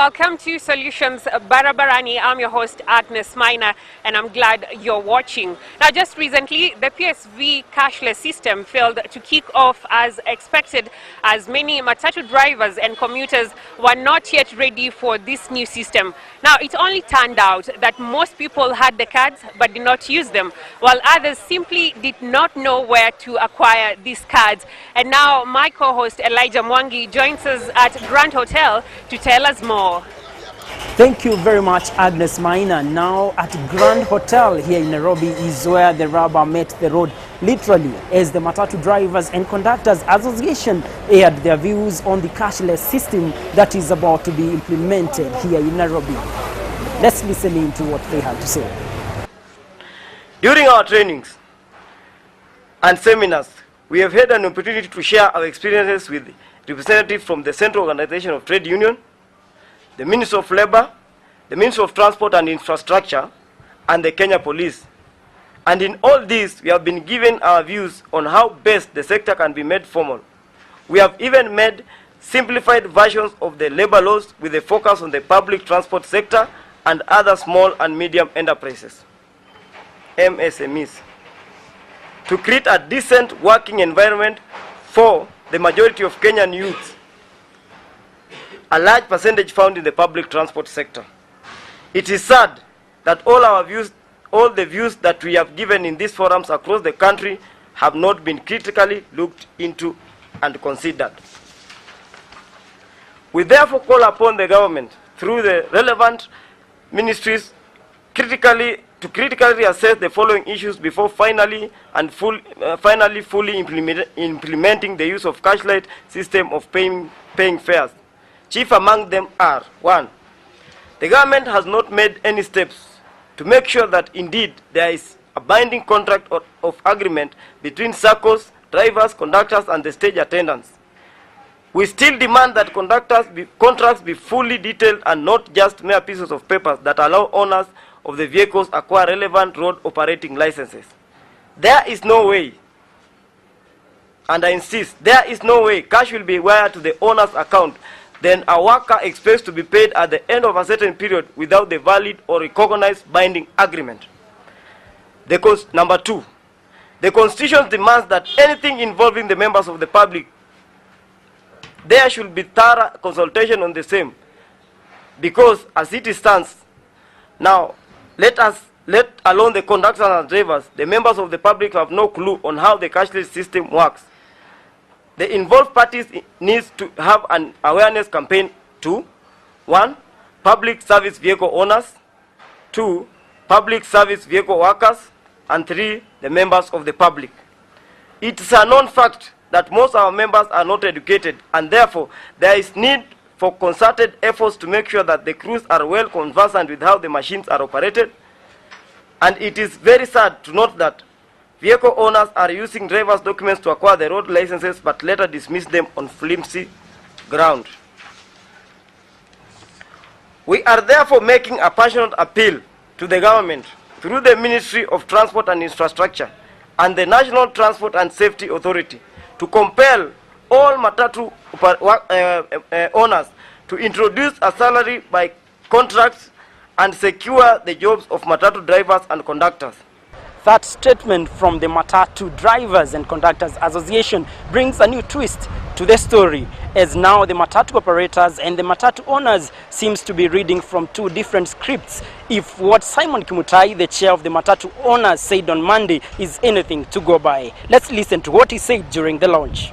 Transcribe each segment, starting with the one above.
welcome to Solutions Barabarani. I'm your host Agnes Minor, and I'm glad you're watching. Now, just recently, the PSV cashless system failed to kick off as expected, as many matatu drivers and commuters were not yet ready for this new system. Now, it only turned out that most people had the cards but did not use them, while others simply did not know where to acquire these cards. And now, my co-host Elijah Mwangi joins us at Grand Hotel to tell us more. Thank you very much, Agnes Maina. Now at Grand Hotel here in Nairobi is where the rubber met the road, literally, as the Matatu Drivers and Conductors Association aired their views on the cashless system that is about to be implemented here in Nairobi. Let's listen in to what they had to say. During our trainings and seminars, we have had an opportunity to share our experiences with representatives from the Central Organization of Trade Union, the Ministry of Labor, the Ministry of Transport and Infrastructure, and the Kenya Police. And in all this, we have been given our views on how best the sector can be made formal. We have even made simplified versions of the labor laws with a focus on the public transport sector and other small and medium enterprises, MSMEs, to create a decent working environment for the majority of Kenyan youths, a large percentage found in the public transport sector. It is sad that all the views that we have given in these forums across the country have not been critically looked into and considered. We therefore call upon the government through the relevant ministries to critically assess the following issues before finally fully implementing the use of cashless system of paying fares. Chief among them are: 1. The government has not made any steps to make sure that indeed there is a binding contract of agreement between SACCOs, drivers, conductors, and the stage attendants. We still demand that contracts be fully detailed and not just mere pieces of paper that allow owners of the vehicles acquire relevant road operating licenses. There is no way, and I insist, there is no way cash will be wired to the owner's account, then a worker expects to be paid at the end of a certain period without the valid or recognized binding agreement. Number 2, the Constitution demands that anything involving the members of the public, there should be thorough consultation on the same, because as it stands now, let alone the conductors and drivers, the members of the public have no clue on how the cashless system works. The involved parties need to have an awareness campaign to: 1. Public service vehicle owners; 2. Public service vehicle workers; and 3. The members of the public. It is a known fact that most of our members are not educated, and therefore there is need for concerted efforts to make sure that the crews are well conversant with how the machines are operated. And it is very sad to note that vehicle owners are using drivers' documents to acquire the road licenses but later dismiss them on flimsy ground. We are therefore making a passionate appeal to the government through the Ministry of Transport and Infrastructure and the National Transport and Safety Authority to compel all matatu owners to introduce a salary by contracts and secure the jobs of matatu drivers and conductors. That statement from the Matatu Drivers and Conductors Association brings a new twist to the story, as now the matatu operators and the matatu owners seems to be reading from two different scripts, if what Simon Kimutai, the chair of the matatu owners, said on Monday is anything to go by. Let's listen to what he said during the launch.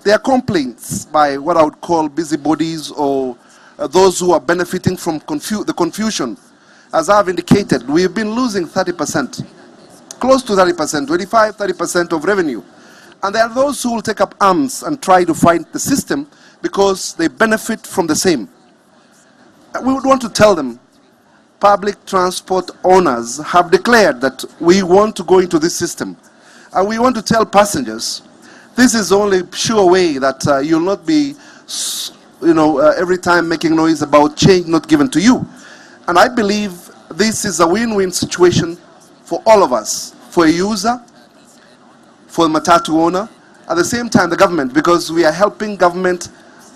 There are complaints by what I would call busybodies or those who are benefiting from the confusion. As I've indicated, we've been losing 30%, close to 30%, 25, 30% of revenue. And there are those who will take up arms and try to fight the system because they benefit from the same. We would want to tell them, public transport owners have declared that we want to go into this system. And we want to tell passengers, this is the only sure way that you'll not be, every time making noise about change not given to you. And I believe this is a win-win situation for all of us, for a user, for the matatu owner, at the same time the government, because we are helping government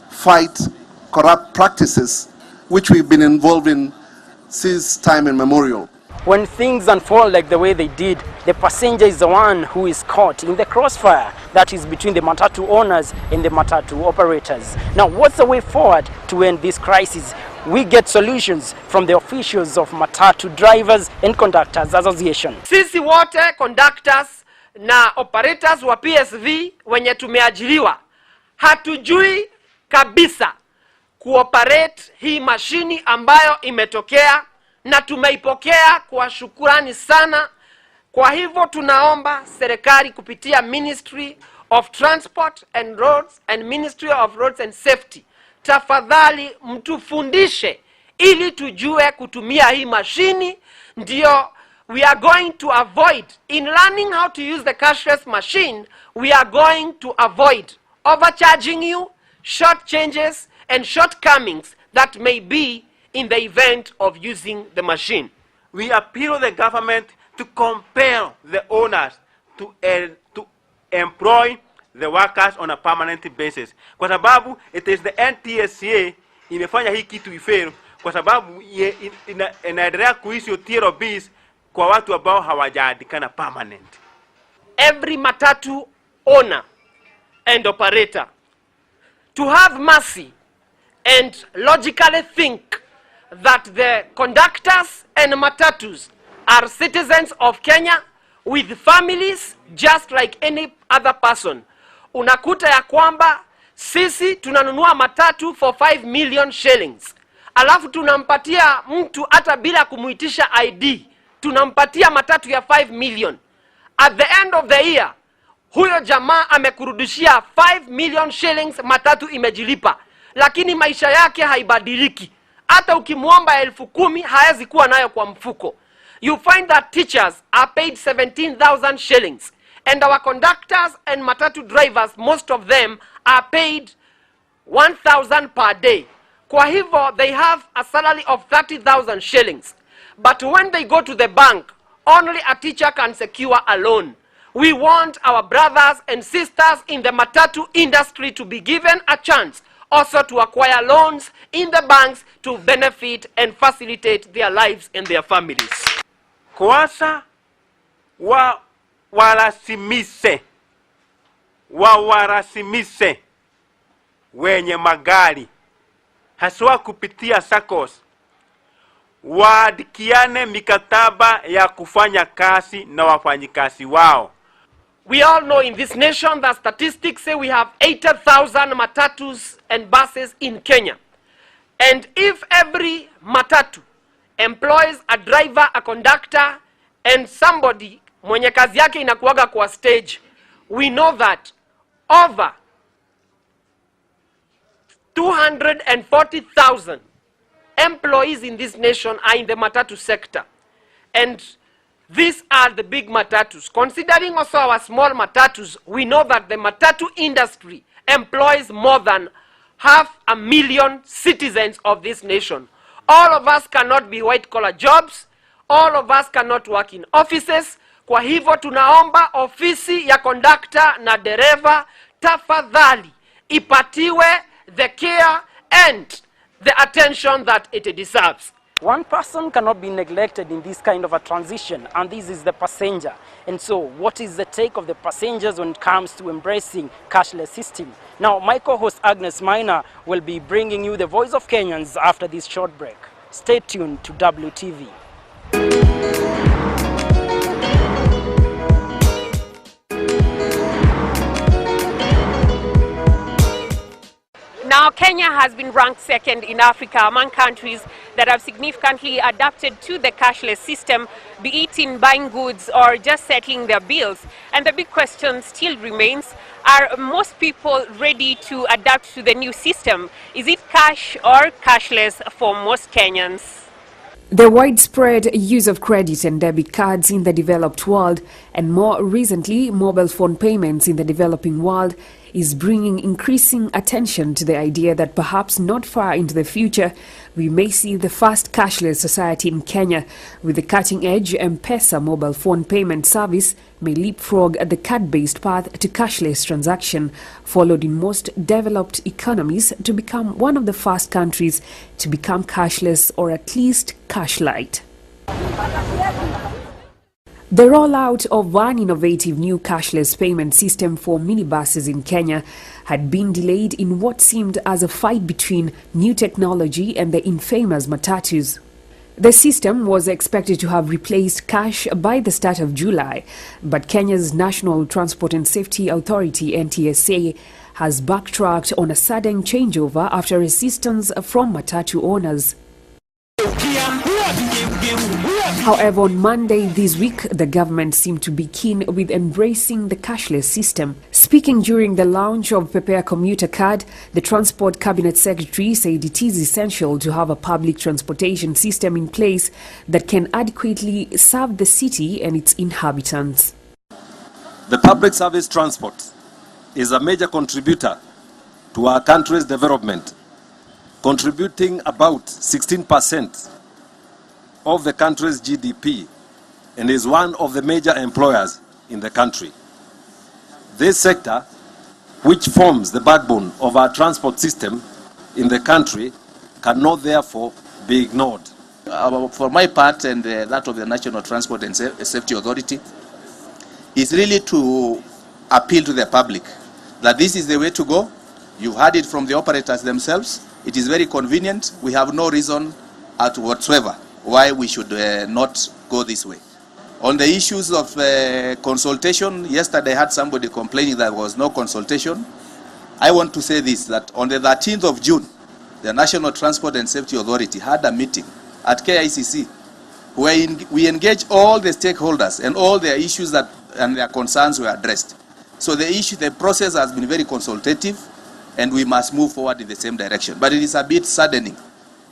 fight corrupt practices which we've been involved in since time immemorial. When things unfold like the way they did, the passenger is the one who is caught in the crossfire that is between the matatu owners and the matatu operators. Now, what's the way forward to end this crisis? We get solutions from the officials of Matatu Drivers and Conductors Association. Sisi wote conductors na operators wa PSV wenye tumeajiriwa hatujui kabisa kuoperate hii mashini ambayo imetokea, na tumeipokea kwa shukrani sana. Kwa hivyo tunaomba serikali kupitia Ministry of Transport and Roads and Ministry of Roads and Safety, tafadhali mtufundishe ili tujue kutumia hii mashini. Ndio we are going to avoid, in learning how to use the cashless machine, we are going to avoid overcharging you, short changes and shortcomings that may be in the event of using the machine. We appeal to the government to compel the owners to employ the workers on a permanent basis. Kwa sababu it is the NTSA imefanya hii kitu ifail, kwa sababu inaendelea kuissue TROBs kwa watu ambao hawajaandikana permanent. Every matatu owner and operator to have mercy and logically think that the conductors and matatus are citizens of Kenya with families just like any other person. Unakuta ya kwamba sisi tunanunua matatu for 5 million shillings. Alafu tunampatia mtu hata bila kumuitisha ID. Tunampatia matatu ya 5 million. At the end of the year, huyo jamaa amekurudishia 5 million shillings, matatu imejilipa. Lakini maisha yake haibadiliki. Hata ukimuomba 10,000 haezi kuwa nayo kwa mfuko. You find that teachers are paid 17,000 shillings. And our conductors and matatu drivers, most of them are paid 1,000 per day. Kwa hivyo, they have a salary of 30,000 shillings. But when they go to the bank, only a teacher can secure a loan. We want our brothers and sisters in the matatu industry to be given a chance also to acquire loans in the banks to benefit and facilitate their lives and their families. Kwanza warasimise wenye magari haswa kupitia SACCOS, waadikiane mikataba ya kufanya kazi na wafanyikazi wao. We all know in this nation that statistics say we have 80,000 matatus and buses in Kenya. And if every matatu employs a driver, a conductor, and somebody mwenye kazi yake inakuwaga kwa stage, we know that over 240,000 employees in this nation are in the matatu sector. And these are the big matatus. Considering also our small matatus, we know that the matatu industry employs more than 500,000 citizens of this nation. All of us cannot be white-collar jobs. All of us cannot work in offices. Kwa hivyo tunaomba ofisi ya conductor na dereva tafadhali ipatiwe the care and the attention that it deserves. One person cannot be neglected in this kind of a transition, and this is the passenger. And so, what is the take of the passengers when it comes to embracing cashless system? Now, my co-host Agnes Maina will be bringing you the voice of Kenyans after this short break. Stay tuned to WTV. Now, Kenya has been ranked second in Africa among countries that have significantly adapted to the cashless system, be it in buying goods or just settling their bills. And the big question still remains, are most people ready to adapt to the new system? Is it cash or cashless for most Kenyans? The widespread use of credit and debit cards in the developed world, and more recently mobile phone payments in the developing world, is bringing increasing attention to the idea that perhaps not far into the future, we may see the first cashless society in Kenya, with the cutting-edge M-Pesa mobile phone payment service may leapfrog the card-based path to cashless transaction, followed in most developed economies to become one of the first countries to become cashless or at least cash-light. The rollout of one innovative new cashless payment system for minibuses in Kenya had been delayed in what seemed as a fight between new technology and the infamous matatus. The system was expected to have replaced cash by the start of July, but Kenya's National Transport and Safety Authority (NTSA) has backtracked on a sudden changeover after resistance from matatu owners. However, on Monday this week, the government seemed to be keen with embracing the cashless system. Speaking during the launch of Prepare Commuter Card, the Transport Cabinet Secretary said it is essential to have a public transportation system in place that can adequately serve the city and its inhabitants. The public service transport is a major contributor to our country's development, contributing about 16% of the country's GDP and is one of the major employers in the country. This sector, which forms the backbone of our transport system in the country, cannot therefore be ignored. For my part and that of the National Transport and Safety Authority, is really to appeal to the public that this is the way to go. You've heard it from the operators themselves. It is very convenient. We have no reason whatsoever why we should not go this way. On the issues of consultation, yesterday I had somebody complaining that there was no consultation. I want to say this, that on the 13th of June, the National Transport and Safety Authority had a meeting at KICC where we engaged all the stakeholders and all their issues and their concerns were addressed. So the process has been very consultative and we must move forward in the same direction. But it is a bit saddening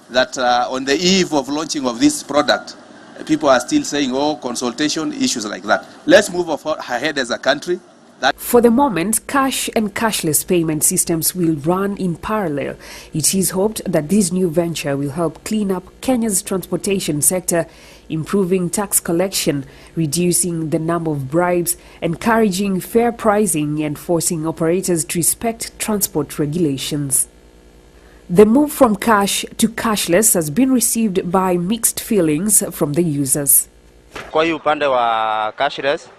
that on the eve of launching of this product, people are still saying, oh, consultation, issues like that. Let's move ahead as a country. For the moment, cash and cashless payment systems will run in parallel. It is hoped that this new venture will help clean up Kenya's transportation sector, improving tax collection, reducing the number of bribes, encouraging fair pricing and forcing operators to respect transport regulations. The move from cash to cashless has been received by mixed feelings from the users. Kwa hii upande wa cashless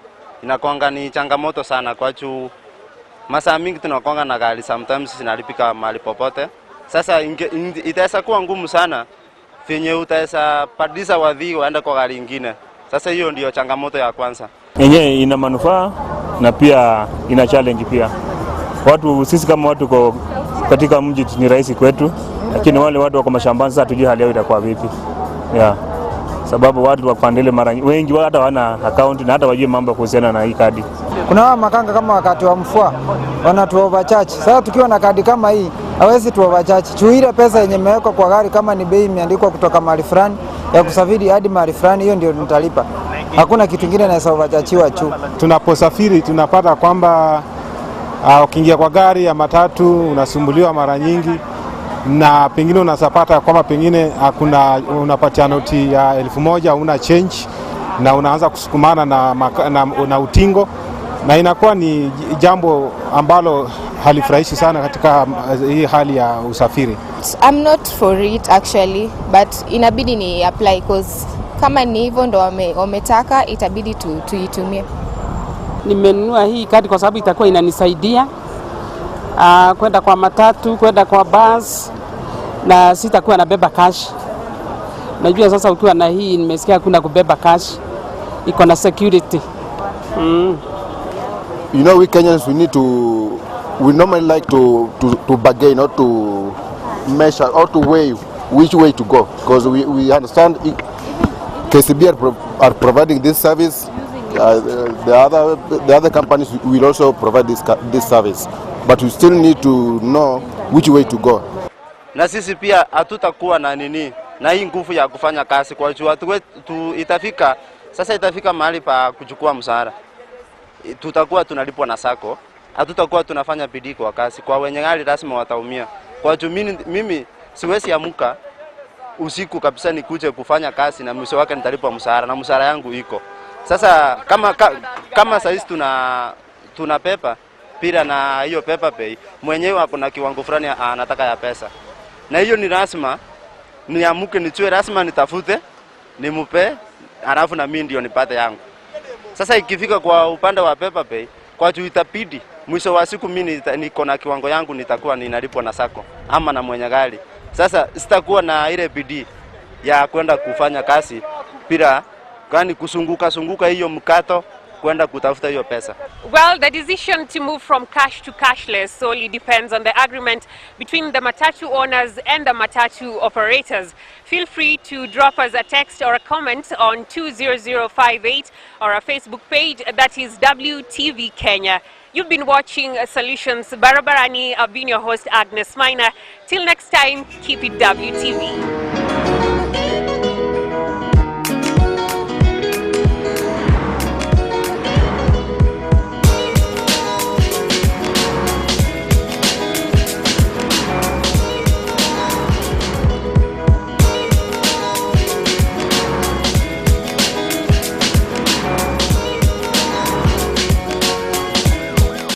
inakuanga ni changamoto sana kwa juu masaa mingi tunakuanga na gari, sometimes zinalipika mahali popote. Sasa itaweza kuwa ngumu sana venye utaweza padisa wadhi waende kwa gari nyingine. Sasa hiyo ndio changamoto ya kwanza. Yenyewe ina manufaa na pia ina challenge pia. Watu sisi kama watu kwa katika mji ni rahisi kwetu, lakini wale watu wako mashambani sasa tujue hali yao itakuwa vipi. Sababu watu wapandele mara wengi hata wana account na hata wajue mambo kuhusiana na hii kadi. Kuna makanga kama wakati wa mvua wanatu overcharge. Sasa tukiwa na kadi kama hii hawezi tu overcharge. Chuile pesa yenye imewekwa kwa gari kama ni bei imeandikwa kutoka mahali fulani ya kusafiri hadi mahali fulani, hiyo ndio nitalipa. Hakuna kitu kingine na overchargewa tu. Tunaposafiri tunapata kwamba ukiingia kwa gari ya matatu unasumbuliwa mara nyingi, na pengine unasapata kwamba pengine unapatia noti ya 1,000 una change na unaanza kusukumana na utingo, na inakuwa ni jambo ambalo halifurahishi sana katika hii hali ya usafiri. I'm not for it actually, but inabidi ni apply because kama ni hivyo ndo wametaka, itabidi tuitumie. Nimenunua hii kadi kwa sababu itakuwa inanisaidia kwenda kwa matatu, kwenda kwa bus, na sitakuwa nabeba cash. Najua sasa ukiwa na hii nimesikia kuna kubeba cash, iko na security. You know, we Kenyans, we normally like to bargain or to measure or to weigh which way to go, because we understand KCB are providing this service. The other companies will also provide this service, but we still need to know which way to go. Na sisi pia hatutakuwa na nini na hii nguvu ya kufanya kazi kwa juu itafika mahali pa kuchukua msaada. Tutakuwa tunalipwa na sako hatutakuwa tunafanya bidii kwa kasi. Kwa wenye gari lazima wataumia. Kwa juu mimi siwezi amka usiku kabisa nikuje kufanya kazi na mwisho wake nitalipwa mshahara na mshahara yangu iko. Sasa kama saizi tuna pepa pira na hiyo pepa pay, mwenyewe hapo na kiwango fulani anataka ya pesa. Na hiyo ni lazima niamke nichue, lazima nitafute nimupe, alafu na mimi ndio nipate yangu. Sasa ikifika kwa upande wa pepa pay, kwa juu itabidi mwisho wa siku mimi niko na kiwango yangu nitakuwa ninalipwa na sako ama na mwenye gari. Sasa sitakuwa na ile bidii ya kwenda kufanya kazi bila kwani kusunguka hiyo mkato kwenda kutafuta hiyo pesa. Well, the decision to move from cash to cashless solely depends on the agreement between the matatu owners and the matatu operators. Feel free to drop us a text or a comment on 20058 or our Facebook page, that is WTV Kenya. You've been watching Solutions Barabarani. I've been your host, Agnes Maina. Till next time, keep it WTV.